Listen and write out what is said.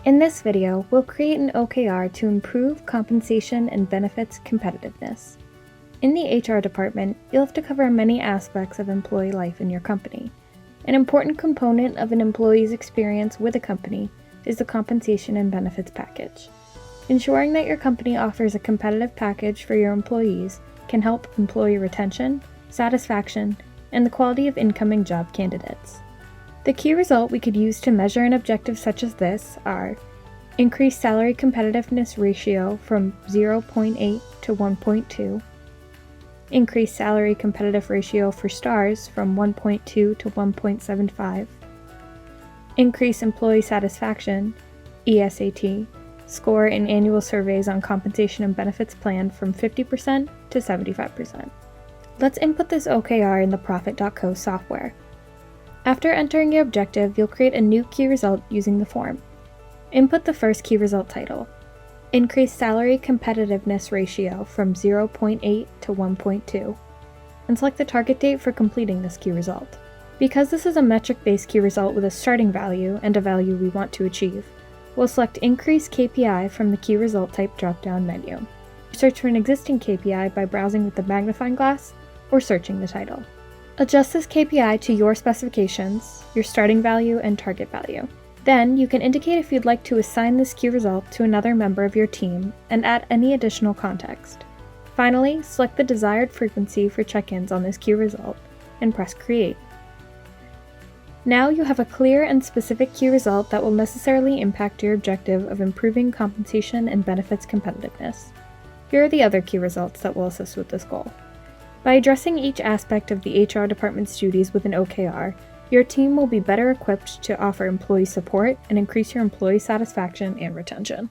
In this video, we'll create an OKR to improve compensation and benefits competitiveness. In the HR department, you'll have to cover many aspects of employee life in your company. An important component of an employee's experience with a company is the compensation and benefits package. Ensuring that your company offers a competitive package for your employees can help employee retention, satisfaction, and the quality of incoming job candidates. The key result we could use to measure an objective such as this are increased salary competitiveness ratio from 0.8 to 1.2, increased salary competitive ratio for stars from 1.2 to 1.75, increase employee satisfaction, ESAT, score in annual surveys on compensation and benefits plan from 50% to 75%. Let's input this OKR in the Profit.co software. After entering your objective, you'll create a new key result using the form. Input the first key result title, increase salary competitiveness ratio from 0.8 to 1.2, and select the target date for completing this key result. Because this is a metric-based key result with a starting value and a value we want to achieve, we'll select Increase KPI from the Key Result Type drop-down menu. Search for an existing KPI by browsing with the magnifying glass or searching the title. Adjust this KPI to your specifications, your starting value, and target value. Then, you can indicate if you'd like to assign this key result to another member of your team and add any additional context. Finally, select the desired frequency for check-ins on this key result and press Create. Now you have a clear and specific key result that will necessarily impact your objective of improving compensation and benefits competitiveness. Here are the other key results that will assist with this goal. By addressing each aspect of the HR department's duties with an OKR, your team will be better equipped to offer employee support and increase your employee satisfaction and retention.